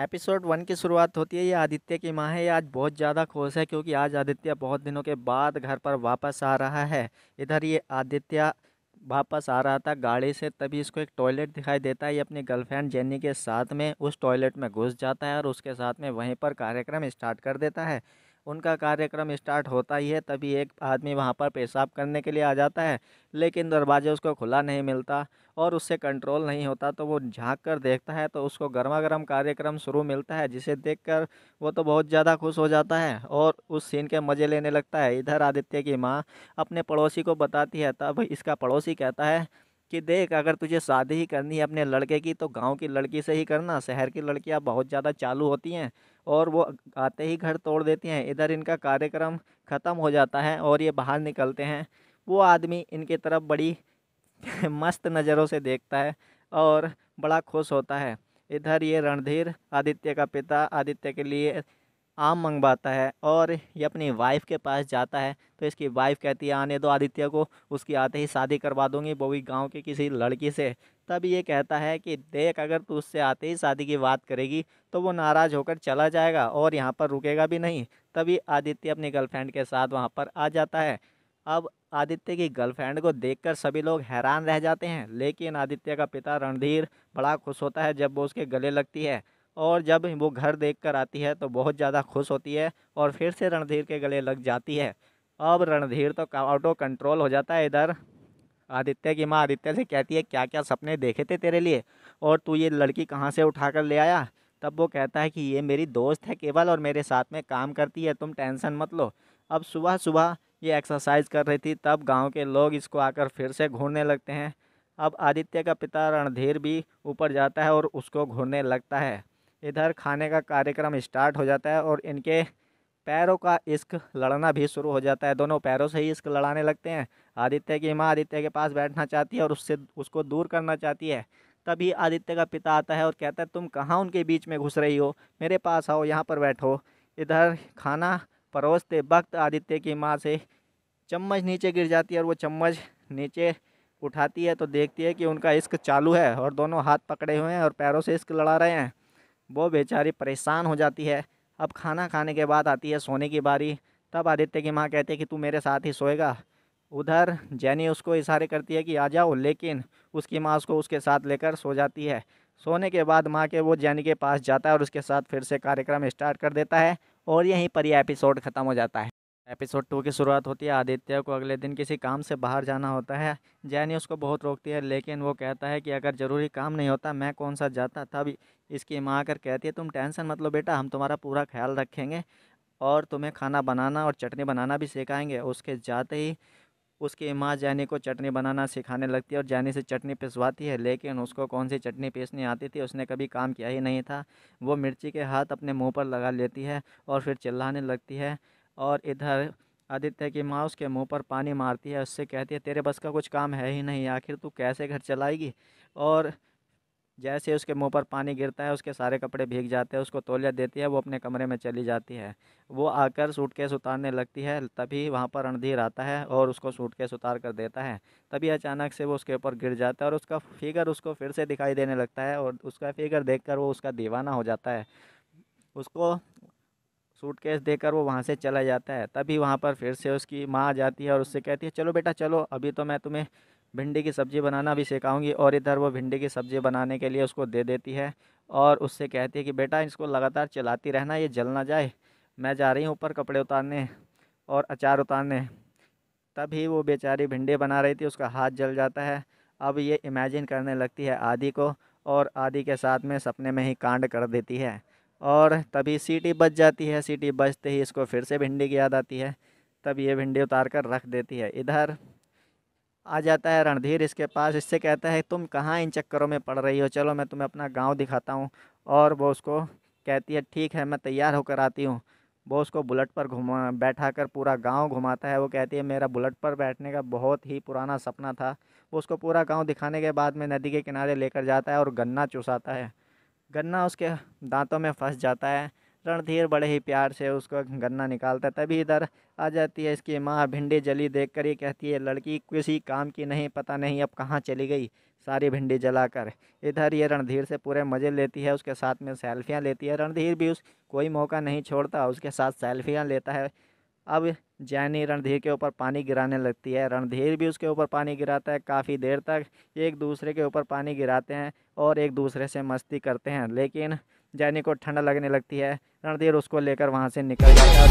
Episode 1 की शुरुआत होती है। ये आदित्य की माँ है। ये आज बहुत ज़्यादा खुश है क्योंकि आज आदित्य बहुत दिनों के बाद घर पर वापस आ रहा है। इधर ये आदित्य वापस आ रहा था गाड़ी से, तभी इसको एक टॉयलेट दिखाई देता है। ये अपनी गर्लफ्रेंड जेनी के साथ में उस टॉयलेट में घुस जाता है और उसके साथ में वहीं पर कार्यक्रम स्टार्ट कर देता है। उनका कार्यक्रम स्टार्ट होता ही है तभी एक आदमी वहाँ पर पेशाब करने के लिए आ जाता है, लेकिन दरवाजे उसको खुला नहीं मिलता और उससे कंट्रोल नहीं होता। तो वो झाँक कर देखता है तो उसको गरमा-गरम कार्यक्रम शुरू मिलता है, जिसे देखकर वो तो बहुत ज़्यादा खुश हो जाता है और उस सीन के मज़े लेने लगता है। इधर आदित्य की माँ अपने पड़ोसी को बताती है, तब इसका पड़ोसी कहता है कि देख, अगर तुझे शादी ही करनी है अपने लड़के की तो गाँव की लड़की से ही करना। शहर की लड़कियाँ बहुत ज़्यादा चालू होती हैं और वो आते ही घर तोड़ देती हैं। इधर इनका कार्यक्रम ख़त्म हो जाता है और ये बाहर निकलते हैं। वो आदमी इनकी तरफ बड़ी मस्त नज़रों से देखता है और बड़ा खुश होता है। इधर ये रणधीर आदित्य का पिता आदित्य के लिए आम मंगवाता है और ये अपनी वाइफ़ के पास जाता है। तो इसकी वाइफ़ कहती है आने दो आदित्य को, उसकी आते ही शादी करवा दूंगी, वो भी गांव की किसी लड़की से। तब ये कहता है कि देख, अगर तू उससे आते ही शादी की बात करेगी तो वो नाराज़ होकर चला जाएगा और यहाँ पर रुकेगा भी नहीं। तभी आदित्य अपनी गर्लफ्रेंड के साथ वहाँ पर आ जाता है। अब आदित्य की गर्लफ्रेंड को देखकर सभी लोग हैरान रह जाते हैं, लेकिन आदित्य का पिता रणधीर बड़ा खुश होता है जब वो उसके गले लगती है और जब वो घर देखकर आती है तो बहुत ज़्यादा खुश होती है और फिर से रणधीर के गले लग जाती है। अब रणधीर तो ऑटो कंट्रोल हो जाता है। इधर आदित्य की माँ आदित्य से कहती है क्या क्या सपने देखे थे तेरे लिए और तू ये लड़की कहाँ से उठा कर ले आया। तब वो कहता है कि ये मेरी दोस्त है केवल और मेरे साथ में काम करती है, तुम टेंशन मत लो। अब सुबह सुबह ये एक्सरसाइज कर रही थी तब गांव के लोग इसको आकर फिर से घूरने लगते हैं। अब आदित्य का पिता रणधीर भी ऊपर जाता है और उसको घूरने लगता है। इधर खाने का कार्यक्रम स्टार्ट हो जाता है और इनके पैरों का इश्क लड़ना भी शुरू हो जाता है। दोनों पैरों से ही इश्क लड़ाने लगते हैं। आदित्य की माँ आदित्य के पास बैठना चाहती है और उससे उसको दूर करना चाहती है। तभी आदित्य का पिता आता है और कहता है तुम कहाँ उनके बीच में घुस रही हो, मेरे पास आओ, यहाँ पर बैठो। इधर खाना परोसते वक्त आदित्य की माँ से चम्मच नीचे गिर जाती है और वो चम्मच नीचे उठाती है तो देखती है कि उनका इश्क चालू है और दोनों हाथ पकड़े हुए हैं और पैरों से इश्क लड़ा रहे हैं। वो बेचारी परेशान हो जाती है। अब खाना खाने के बाद आती है सोने की बारी। तब आदित्य की माँ कहती है कि तू मेरे साथ ही सोएगा। उधर जैनी उसको इशारे करती है कि आ जाओ, लेकिन उसकी माँ उसको उसके साथ लेकर सो जाती है। सोने के बाद माँ के वो जैनी के पास जाता है और उसके साथ फिर से कार्यक्रम स्टार्ट कर देता है और यहीं पर यह एपिसोड ख़त्म हो जाता है। एपिसोड 2 की शुरुआत होती है। आदित्य को अगले दिन किसी काम से बाहर जाना होता है। जैनी उसको बहुत रोकती है, लेकिन वो कहता है कि अगर ज़रूरी काम नहीं होता मैं कौन सा जाता। तब इसकी माँ आकर कहती है तुम टेंशन मत लो बेटा, हम तुम्हारा पूरा ख्याल रखेंगे और तुम्हें खाना बनाना और चटनी बनाना भी सिखाएंगे। उसके जाते ही उसकी माँ जैनी को चटनी बनाना सिखाने लगती है और जैनी से चटनी पिसवाती है, लेकिन उसको कौन सी चटनी पीसनी आती थी, उसने कभी काम किया ही नहीं था। वो मिर्ची के हाथ अपने मुंह पर लगा लेती है और फिर चिल्लाने लगती है। और इधर आदित्य की माँ उसके मुंह पर पानी मारती है, उससे कहती है तेरे बस का कुछ काम है ही नहीं, आखिर तू कैसे घर चलाएगी। और जैसे उसके मुंह पर पानी गिरता है उसके सारे कपड़े भीग जाते हैं। उसको तौलिया देती है, वो अपने कमरे में चली जाती है। वो आकर सूटकेस उतारने लगती है, तभी वहाँ पर रणधीर आता है और उसको सूटकेस उतार कर देता है। तभी अचानक से वो उसके ऊपर गिर जाता है और उसका फिगर उसको फिर से दिखाई देने लगता है और उसका फिगर देखकर वो उसका दीवाना हो जाता है। उसको सूटकेस देकर वो वहाँ से चला जाता है। तभी वहाँ पर फिर से उसकी माँ आ जाती है और उससे कहती है चलो बेटा चलो, अभी तो मैं तुम्हें भिंडी की सब्ज़ी बनाना भी सिखाऊंगी। और इधर वो भिंडी की सब्ज़ी बनाने के लिए उसको दे देती है और उससे कहती है कि बेटा इसको लगातार चलाती रहना, ये जल ना जाए। मैं जा रही हूँ ऊपर कपड़े उतारने और अचार उतारने। तभी वो बेचारी भिंडी बना रही थी, उसका हाथ जल जाता है। अब ये इमेजिन करने लगती है आदि को और आदि के साथ में सपने में ही कांड कर देती है। और तभी सीटी बज जाती है। सीटी बजते ही इसको फिर से भिंडी की याद आती है। तब ये भिंडी उतार कर रख देती है। इधर आ जाता है रणधीर इसके पास, इससे कहता है तुम कहाँ इन चक्करों में पड़ रही हो, चलो मैं तुम्हें अपना गांव दिखाता हूँ। और वो उसको कहती है ठीक है मैं तैयार होकर आती हूँ। वो उसको बुलेट पर घुमा बैठा कर पूरा गांव घुमाता है। वो कहती है मेरा बुलेट पर बैठने का बहुत ही पुराना सपना था। वो उसको पूरा गांव दिखाने के बाद में नदी के किनारे लेकर जाता है और गन्ना चुसाता है। गन्ना उसके दांतों में फंस जाता है। रणधीर बड़े ही प्यार से उसको गन्ना निकालता है। तभी इधर आ जाती है इसकी माँ। भिंडी जली देखकर ये कहती है लड़की किसी काम की नहीं, पता नहीं अब कहाँ चली गई। सारी भिंडी जलाकर। इधर ये रणधीर से पूरे मज़े लेती है, उसके साथ में सेल्फियाँ लेती है। रणधीर भी उस कोई मौका नहीं छोड़ता, उसके साथ सेल्फियाँ लेता है। अब जैनी रणधीर के ऊपर पानी गिराने लगती है, रणधीर भी उसके ऊपर पानी गिराता है। काफ़ी देर तक एक दूसरे के ऊपर पानी गिराते हैं और एक दूसरे से मस्ती करते हैं, लेकिन जैनी को ठंड लगने लगती है। रणधीर उसको लेकर वहाँ से निकल जाता है।